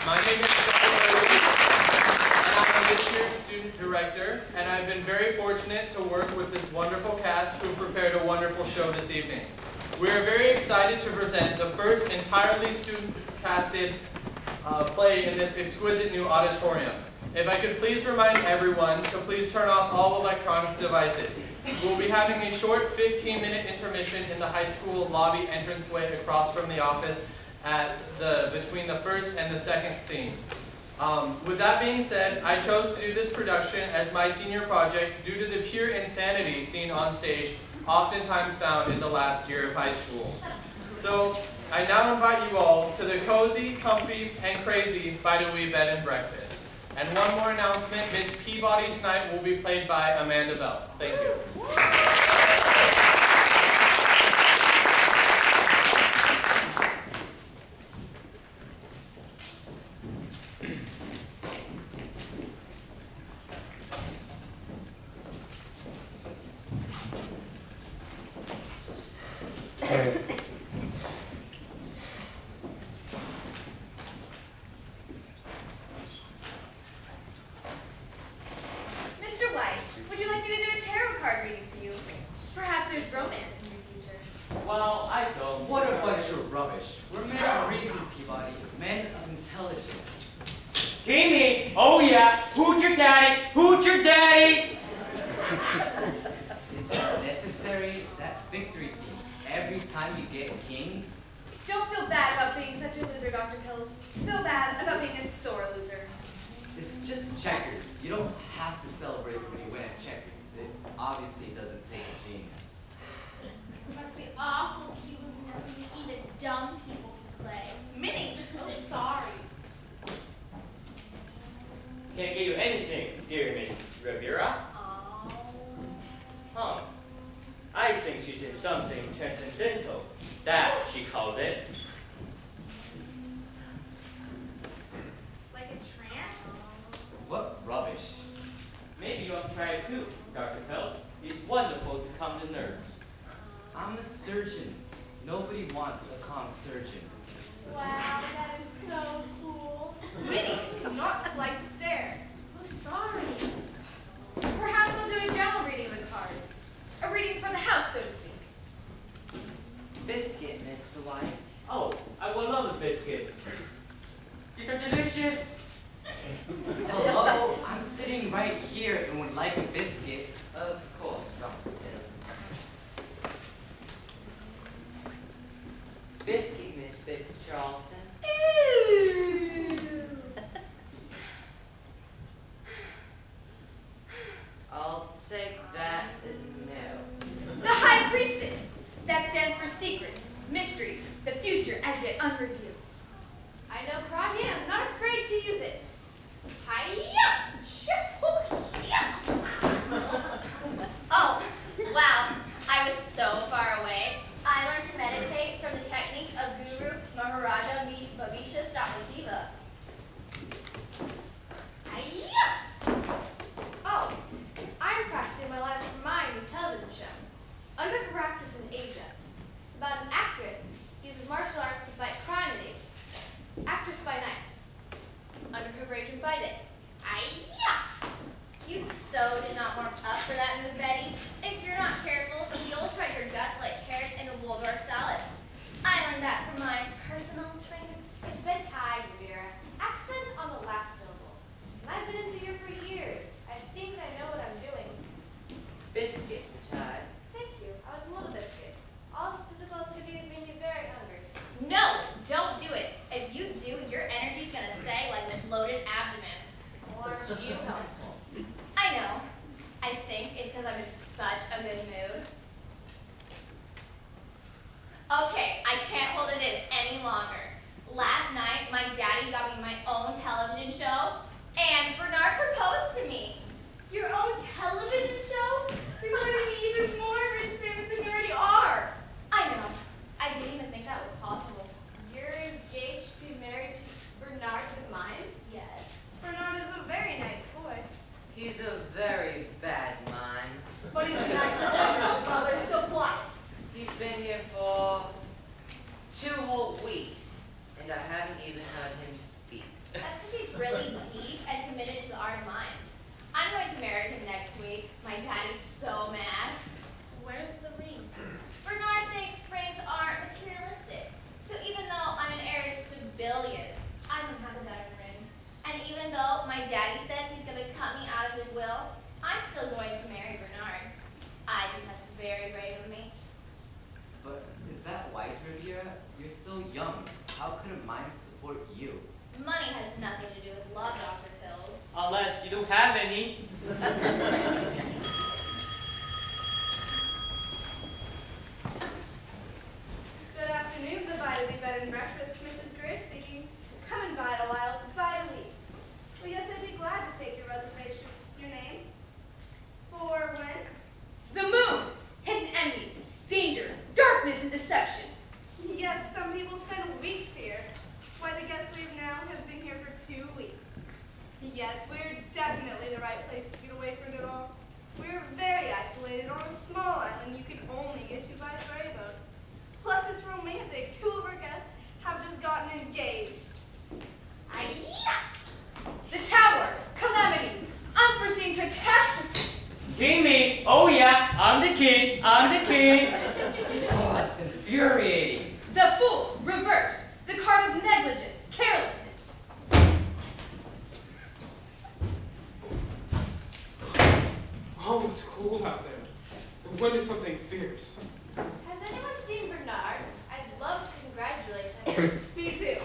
My name is and I'm this year's student director, and I've been very fortunate to work with this wonderful cast who prepared a wonderful show this evening. We are very excited to present the first entirely student-casted play in this exquisite new auditorium. If I could please remind everyone to please turn off all electronic devices. We'll be having a short 15-minute intermission in the high school lobby entranceway across from the office between the first and the second scene. With that being said, I chose to do this production as my senior project due to the pure insanity seen on stage, oftentimes found in the last year of high school. So, I now invite you all to the cozy, comfy, and crazy Bite-A-Wee Bed and Breakfast. And one more announcement, Miss Peabody tonight will be played by Amanda Bell. Thank you. for 2 whole weeks, and I haven't even heard him speak. my daddy says he's going to cut me out of his will, I'm still going to marry Bernard. I think that's very brave of me. But is that wise, Riviera? You're so young. How could a minor support you? Money has nothing to do with love, Dr. Pills. Unless you don't have any. Good afternoon, the Vitaly Bed and Breakfast. Mrs. Gray speaking. Come and bide a while. Vitaly. Well, yes, I'd be glad to take your reservations. Your name? For when? The moon! Hidden enemies, danger, darkness, and deception. Yes, some people spend weeks here. Why, the guests we have now have been here for 2 weeks. Yes, we're definitely the right place to get away from it all. We're very isolated on a small island you can only get to by ferry boat. Plus, it's romantic. 2 of our guests have just gotten engaged. The tower, calamity, unforeseen catastrophe. King me. Oh yeah, I'm the king. I'm the king. Oh, it's infuriating. The fool, reversed, the card of negligence, carelessness. Oh, it's cool out there. The wind is something fierce. Has anyone seen Bernard? I'd love to congratulate him. Me too.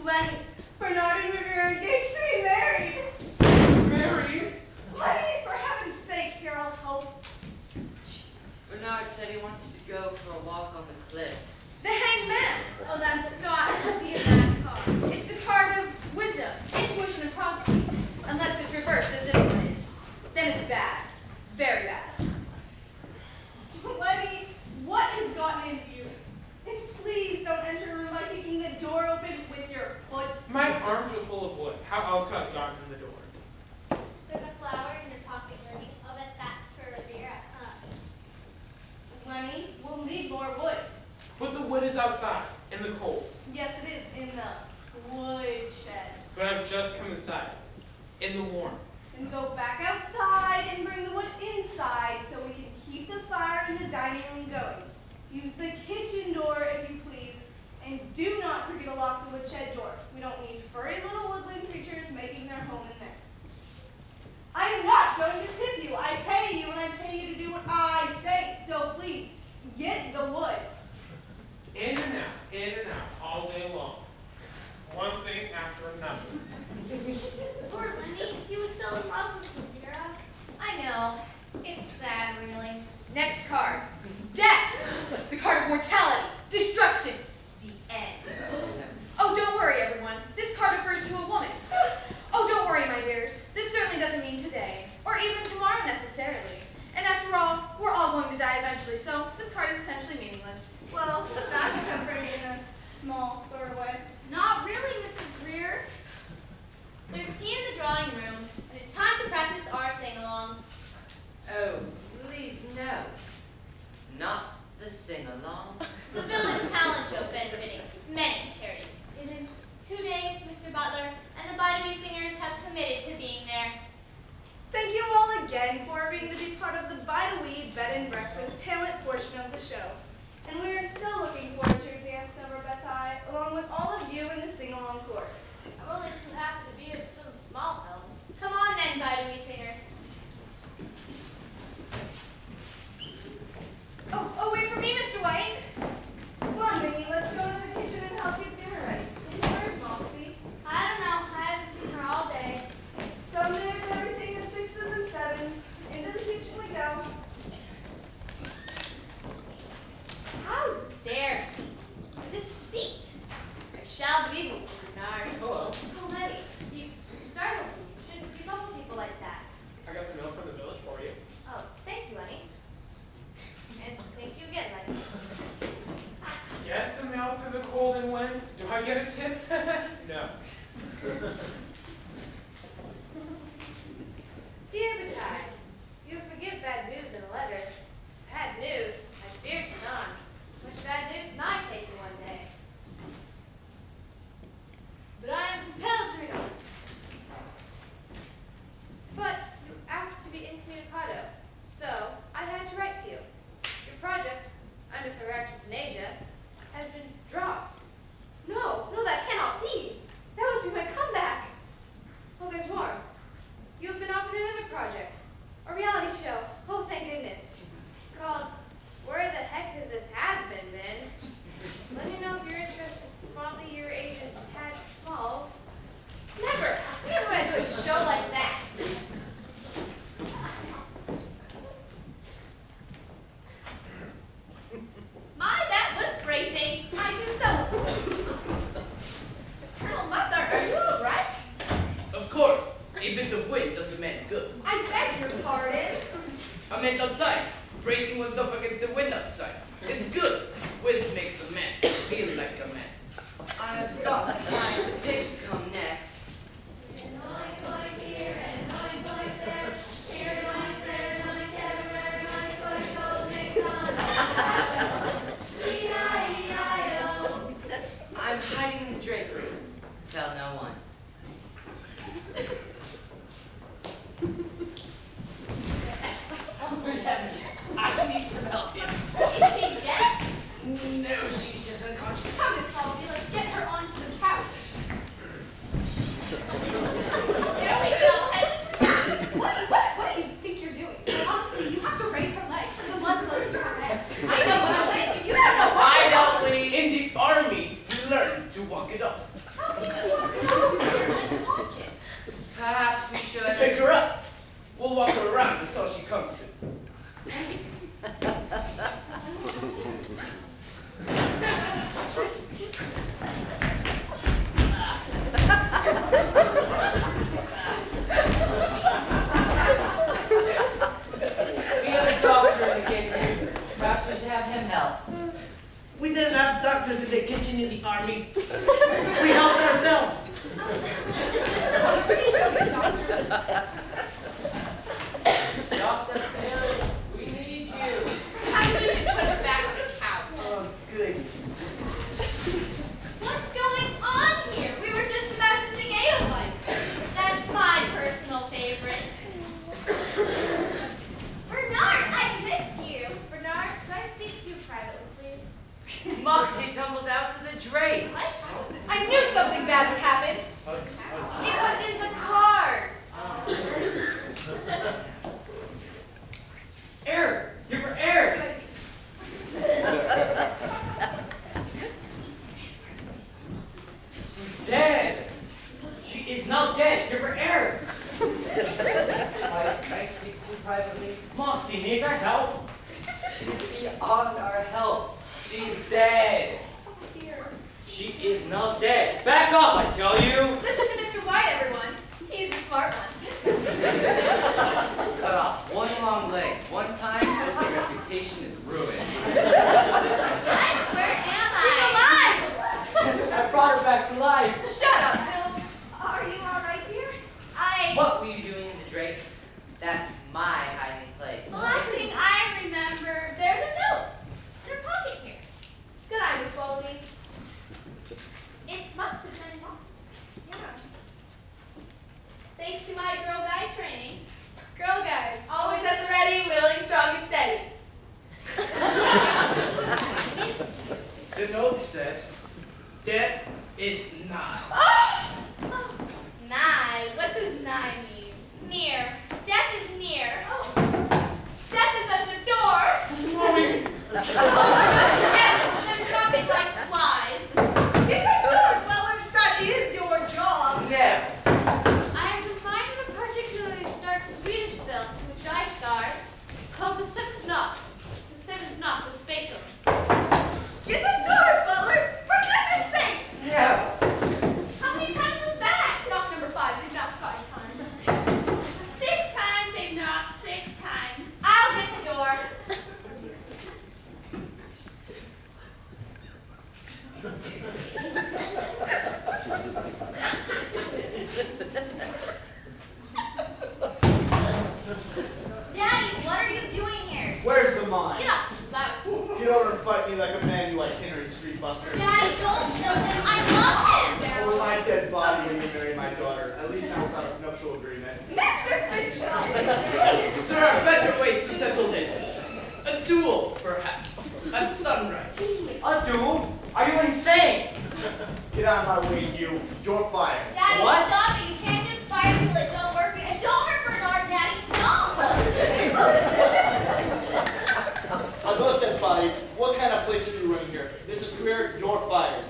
Lenny, Bernard and Riviera are engaged to be married. Married? Lenny, for heaven's sake, here, I'll help. Bernard said he wants to go for a walk on the cliffs. The hanged man. Oh, that's got to be a bad card. It's the card of wisdom, intuition, and prophecy. Unless it's reversed as this one is. Then it's bad. Very bad. Lenny, what has gotten into you? And please don't enter a room by kicking the door open with your foot. My arms are full of wood. How else could I have gotten in the door? There's a flower in your pocket, Lenny. I'll bet that's for Riviera. Lenny, we'll need more wood. But the wood is outside, in the cold. Yes, it is, in the woodshed. But I've just come inside, in the warm. Then go back outside and bring the wood inside so we can keep the fire in the dining room going. Use the kitchen door if you please, and do not forget to lock the woodshed door. We don't need furry little woodland creatures making their home in there. I am not going to tip you. I pay you, and I pay you to do what I say. So please, get the wood. In and out, all day long. One thing after another. Poor Lenny. He was so in love with Riviera. I know. It's sad, really. Next card. Death. The card of mortality, destruction, the end. Oh, don't worry, everyone. This card refers to a woman. Oh, don't worry, my dears. This certainly doesn't mean today, or even tomorrow necessarily. And after all, we're all going to die eventually, so this card is essentially meaningless. Well, that's comforting in a small sort of way. Not really, Mrs. Greer. There's tea in the drawing room, and it's time to practice our sing-along. Oh, please no. Not the sing-along. The Village Talent Show benefiting many charities is in 2 days, Mr. Butler, and the Vitaly Singers have committed to being there. Thank you all again for agreeing to be part of the Vitaly Bed and Breakfast talent portion of the show. And we are so looking forward to your dance number, Betsy, along with all of you in the sing-along chorus. I'm only too happy to be of some small help. Come on then, Vitaly Singers. Oh, wait for me, Mr. White. Come on, Minnie, let's go to the kitchen and help get dinner ready. And where's Moxie? I don't know. I haven't seen her all day. Some days everything is 6s and 7s. Into the kitchen we go. How dare you? Deceit. I shall believe you, Bernard. Hello. Oh, Letty, you startled me. wind does a man good. I beg your pardon. I meant outside. Bracing oneself against the wind outside. It's good. Wind makes a man feel like a man. I've got to find the pigs come next. And I'm going here, and I'm going there. Here, and I'm there, and I'm everywhere, and I'm going to go next time. E-I-E-I-O. I'm hiding in the drapery. Tell no one. I need some help here. Is she dead? No, she's just unconscious. Come, Miss Wallaby, let's get her onto the couch. There we go. What do you think you're doing? Honestly, you have to raise her legs so the blood flows to her head. I know what I'm saying. You don't know what. Why don't we? In the army, we learn to walk it off. How can you walk around when you're unconscious? Perhaps we should. Pick her up. We'll walk her around until she comes to. We have a doctor in the kitchen. Perhaps we should have him help. We didn't have doctors in the kitchen in the army. We helped ourselves. Dr. Bill, we need you. Perhaps we should put her back on the couch. Oh, good. What's going on here? We were just about to sing Edelweiss. That's my personal favorite. Bernard, I missed you. Bernard, could I speak to you privately, please? Moxie tumbled out to the drape. What? I knew something bad would happen. It was in the cards. Air! Give her air! She's dead. She is not dead. Give her air! Can I speak to you privately? Moxie needs our help. She's beyond our help. She's dead. She is not dead. Back up, I tell you. Listen to Mr. White, everyone. He's the smart one. Cut off one long leg. One time, and your reputation is ruined. Where am She's I? alive! I brought her back to life. Shut up, Phil. Are you all right, dear? What were you doing in the drapes? That's my hiding place. The last thing I remember, there's a note in her pocket here. Good night, Miss Wallaby. It must have been lost. Yeah. Thanks to my Girl Guide training. Girl guys. Always at the ready, willing, strong, and steady. The note says, death is nigh. Nigh. What does nigh mean? Near. Death is near. Oh. Death is at the door. Heavens, they're dropping like flies. Get the door, Weller. That is your job. Yeah. I am reminded of a particularly dark Swedish film in which I starred called The Seventh Knock. The Seventh Knock was fatal. Get the door, Butler. For goodness sakes. Yeah. How many times was that? Knock number 5. They've knocked 5 times. 6 times they've knocked 6 times. I'll get the door. Daddy, what are you doing here? Where's the mine? Get off, you mouse. You don't want to fight me like a man, you itinerant street buster. Daddy, don't kill him. I love him. Over my dead body when you marry my daughter. At least now without a nuptial agreement. Mr. Fishel. There are better ways to settle this. A duel, perhaps. At sunrise. A duel? Are you insane? Get out of my way, you. You're fired. Daddy, What? stop it. You can't just fire people that don't work. And don't hurt Bernard, Daddy. Don't. Are those dead bodies? What kind of place are you running here? Mrs. Greer, you're fired.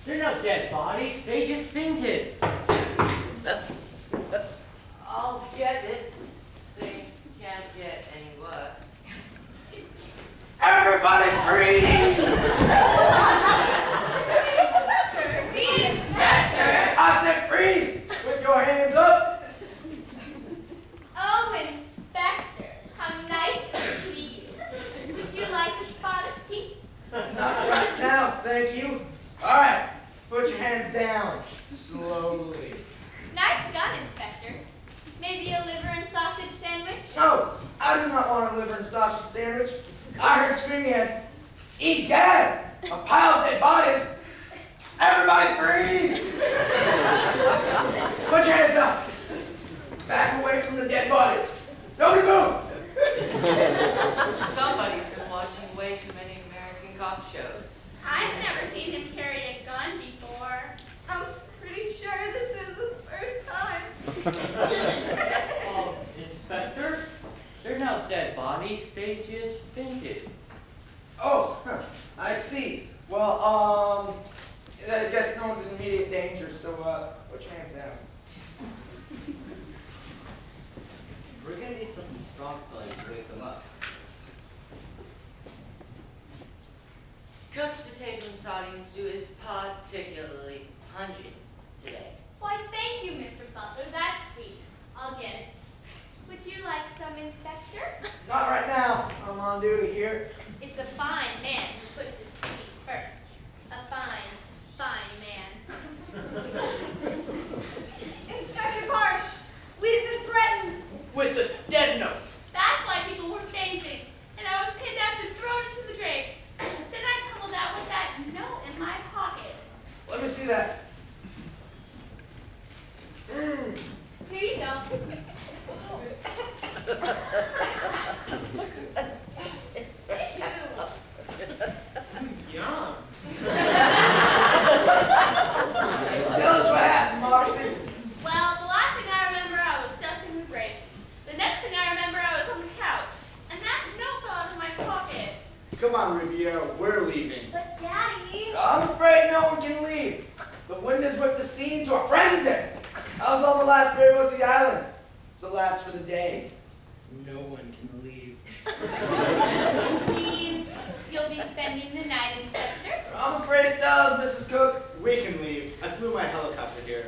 They're not dead bodies. They just fainted. I'll get it. Things can't get any worse. Everybody breathe! Inspector! I said breathe! With your hands up! sandwich. I heard screaming at, "Egad! A pile of dead bodies! Everybody freeze! Put your hands up! Back away from the dead bodies! Nobody move!" Somebody's been watching way too many American cop shows. I've never seen him carry a gun before. I'm pretty sure this is his first time. Inspector, they're not dead bodies, they just fainted. Oh, I see. Well, I guess no one's in immediate danger, so, put your hands down. We're gonna need something strong smelling to wake them up. Cook's potato and sardine stew is particularly pungent today. Why, thank you, Mr. Butler. That's sweet. I'll get it. Would you like some, Inspector? Not right now. I'm on duty here. It's a fine man who puts his feet first. A fine, fine man. Inspector Parsh, we've been threatened. With the dead note. That's why people were fainting, and I was kidnapped and thrown into the grave. Then I tumbled out with that note in my pocket. Let me see that. Here you go. Yum. Tell us what happened, Marcy. Well, the last thing I remember, I was dusting the grapes. The next thing I remember, I was on the couch, and that note fell out of my pocket. Come on, Riviera, we're leaving. But Daddy, I'm afraid no one can leave. The wind has whipped the scene to a frenzy. I was on the last ferryboat to the island. The last for the day. No one can leave. means you'll be spending the night, Inspector? I'm afraid it does, Mrs. Cook. We can leave. I flew my helicopter here.